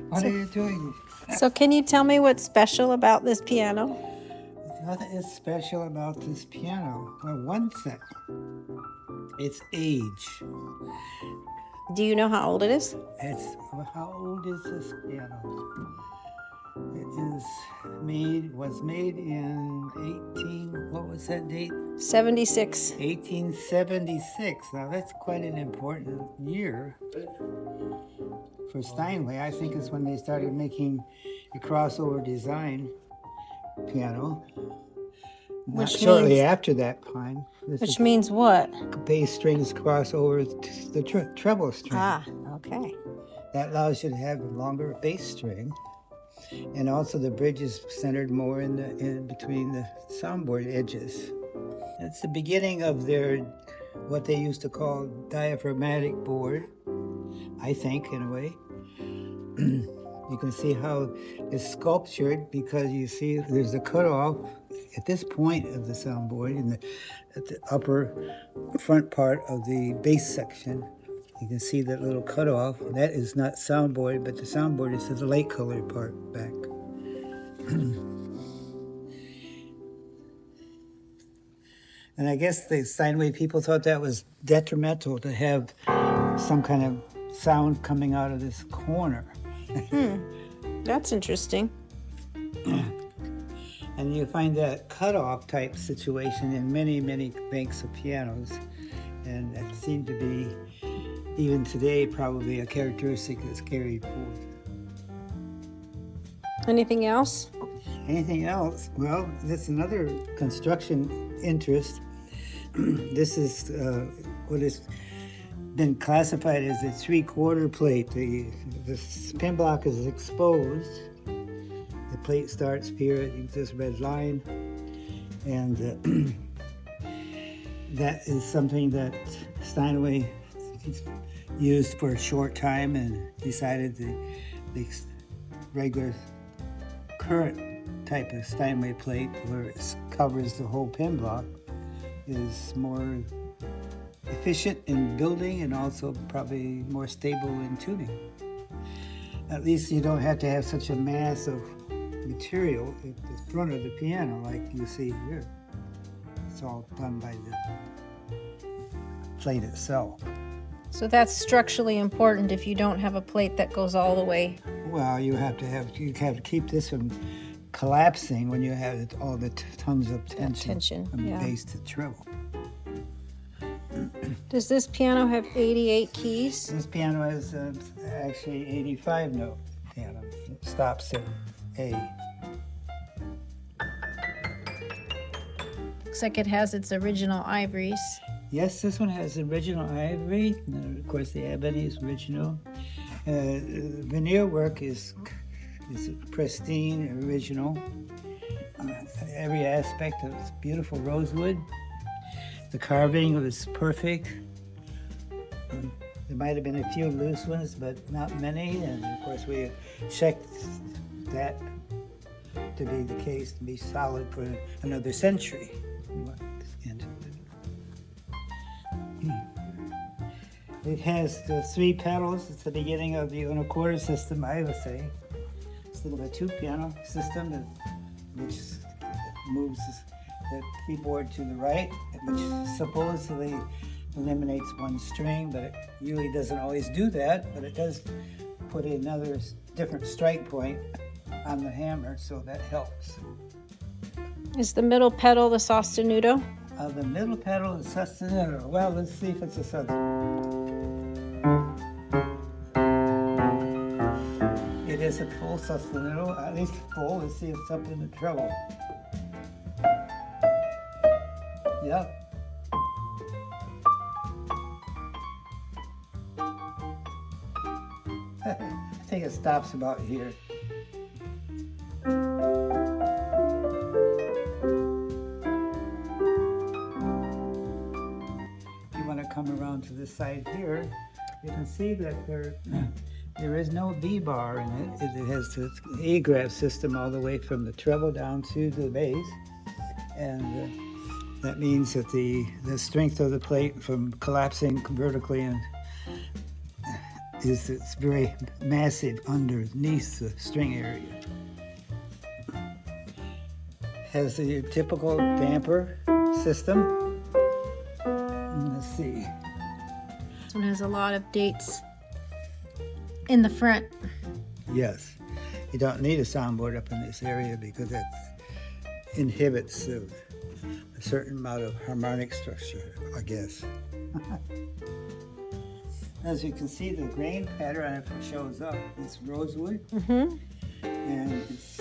What are you doing? So can you tell me what's special about this piano? What is special about this piano? Well, one thing, its age. Do you know how old it is? How old is this piano? It was made in what was that date? 76. 1876. Now that's quite an important year for Steinway. I think it's when they started making a crossover design piano. Not shortly after that time. Which means what? Bass strings cross over the treble string. Ah, okay. That allows you to have a longer bass string. And also the bridge is centered more in between the soundboard edges. It's the beginning of their, what they used to call diaphragmatic board, I think, in a way. You can see how it's sculptured because you see there's a cutoff at this point of the soundboard at the upper front part of the bass section. You can see that little cutoff. That is not soundboard, but the soundboard is the light colored part back. And I guess the Steinway people thought that was detrimental to have some kind of sound coming out of this corner. That's interesting. And you find that cutoff type situation in many, many banks of pianos. And that seemed to be, even today, probably a characteristic that's carried forth. Anything else? Anything else? Well, that's another construction interest. This is what has been classified as a 3/4 plate. The pin block is exposed. The plate starts here at this red line, and that is something that Steinway used for a short time and decided the regular current type of Steinway plate, where it covers the whole pin block, is more efficient in building and also probably more stable in tuning. At least you don't have to have such a mass of material at the front of the piano like you see here. It's all done by the plate itself. So that's structurally important if you don't have a plate that goes all the way. Well, you have to keep this from collapsing when you have all the tons of tension from bass to treble. Does this piano have 88 keys? This piano has actually 85 note piano. It stops at A. Looks like it has its original ivories. Yes, this one has original ivory. And of course, the ebony is original. Veneer work is pristine, original. Every aspect of it's beautiful rosewood. The carving was perfect. There might have been a few loose ones, but not many. And of course, we checked that to be the case, to be solid for another century. It has the 3 pedals. It's the beginning of the unicorn system, I would say. It's a 2-piano system which moves the keyboard to the right, which supposedly eliminates one string, but it really doesn't always do that. But it does put another different strike point on the hammer, so that helps. Is the middle pedal the sostenuto? The middle pedal is sostenuto. Well, let's see if it's a sostenuto. It is a full sostenuto, at least full. Let's see if it's up in the treble. Yep. I think it stops about here. Come around to this side here, you can see that there is no B bar in it. It has the A graph system all the way from the treble down to the bass, and that means that the strength of the plate from collapsing vertically and is it's very massive underneath the string area. Has the typical damper system. Let's see. This one has a lot of dates in the front. Yes, you don't need a soundboard up in this area because that inhibits a certain amount of harmonic structure, I guess. As you can see, the grain pattern shows up. It's rosewood, and it's,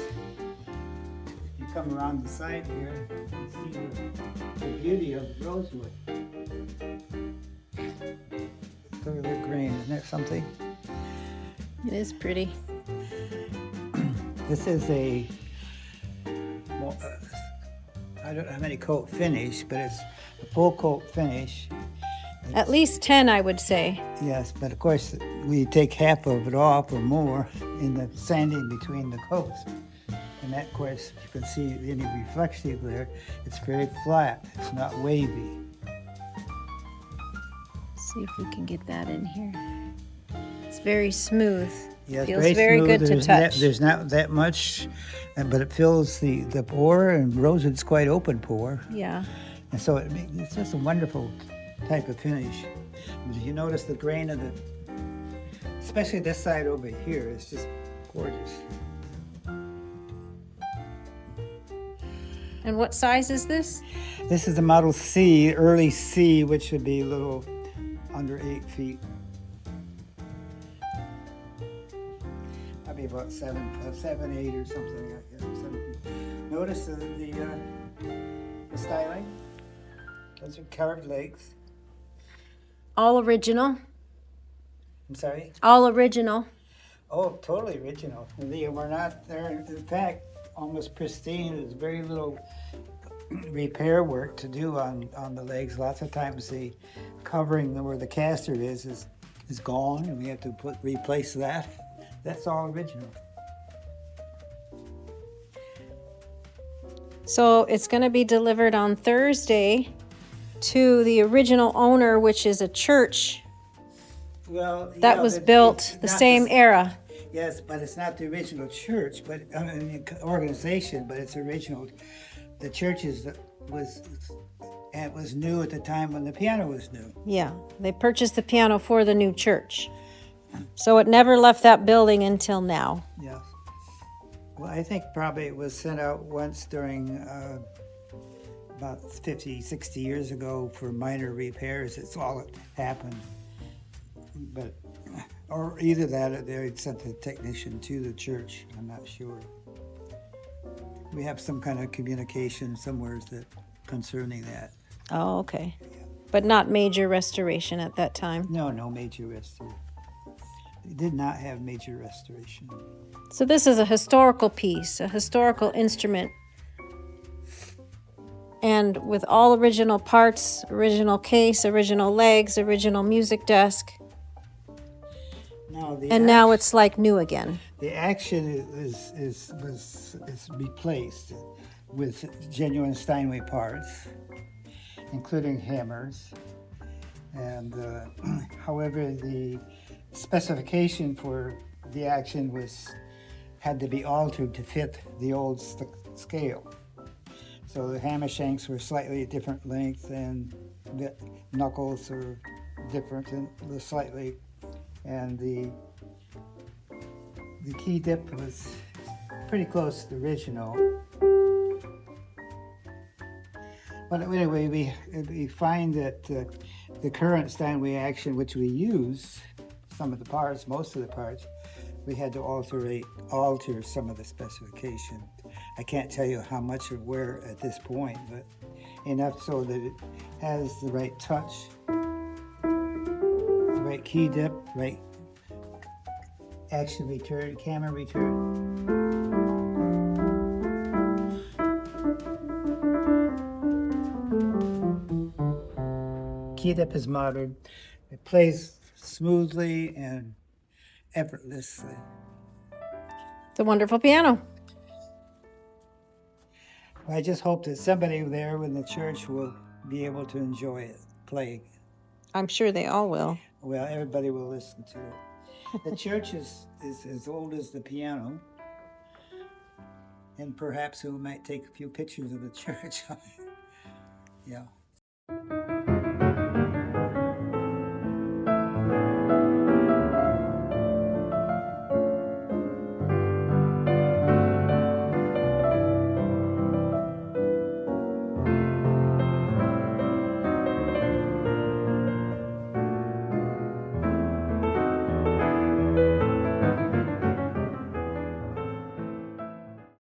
you come around the side here, you can see the beauty of rosewood. Look at the grain, isn't that something? It is pretty. This is a, I don't know how many coat finish, but it's a full coat finish. At least 10, I would say. Yes, but of course we take half of it off or more in the sanding between the coats. And that, of course, you can see any reflection there. It's very flat. It's not wavy. See if we can get that in here. It's very smooth. Yes, Feels very smooth. good to touch. There's not that much, but it fills the pore, and rosewood's quite open pore. Yeah. And so it's just a wonderful type of finish. If you notice the grain of the, especially this side over here, it's just gorgeous. And what size is this? This is the Model C, early C, which would be a little under 8 feet. Probably about 7, 8 or something like that. 7 feet. Notice the styling. Those are carved legs. All original. I'm sorry? All original. Oh, totally original. They were not there. In fact, almost pristine. There's very little repair work to do on the legs. Lots of times the covering where the caster is gone, and we have to replace that. That's all original. So it's going to be delivered on Thursday to the original owner, which is a church Well, that was built the same era. Yes, but it's not the original church, but I mean, organization, but it's original. The church was new at the time when the piano was new. Yeah, they purchased the piano for the new church. So it never left that building until now. Yes. Well, I think probably it was sent out once during about 50, 60 years ago for minor repairs. It's all that happened. But, or either that or they sent the technician to the church. I'm not sure. We have some kind of communication somewhere that concerning that. Oh, okay. But not major restoration at that time. No major restoration. They did not have major restoration. So this is a historical piece, a historical instrument. And with all original parts, original case, original legs, original music desk. Now it's like new again. The action is replaced with genuine Steinway parts, including hammers. And however, the specification for the action had to be altered to fit the old scale. So the hammer shanks were slightly different length, and the knuckles are different and slightly, and the key dip was pretty close to the original. But anyway, we find that the current Steinway action, which we use, some of the parts, most of the parts, we had to alter some of the specification. I can't tell you how much or where at this point, but enough so that it has the right touch, the right key dip, right action return, camera return. Key dip is modern. It plays smoothly and effortlessly. It's a wonderful piano. I just hope that somebody there in the church will be able to enjoy it, playing. I'm sure they all will. Well, everybody will listen to it. The church is as old as the piano. And perhaps we might take a few pictures of the church. Yeah.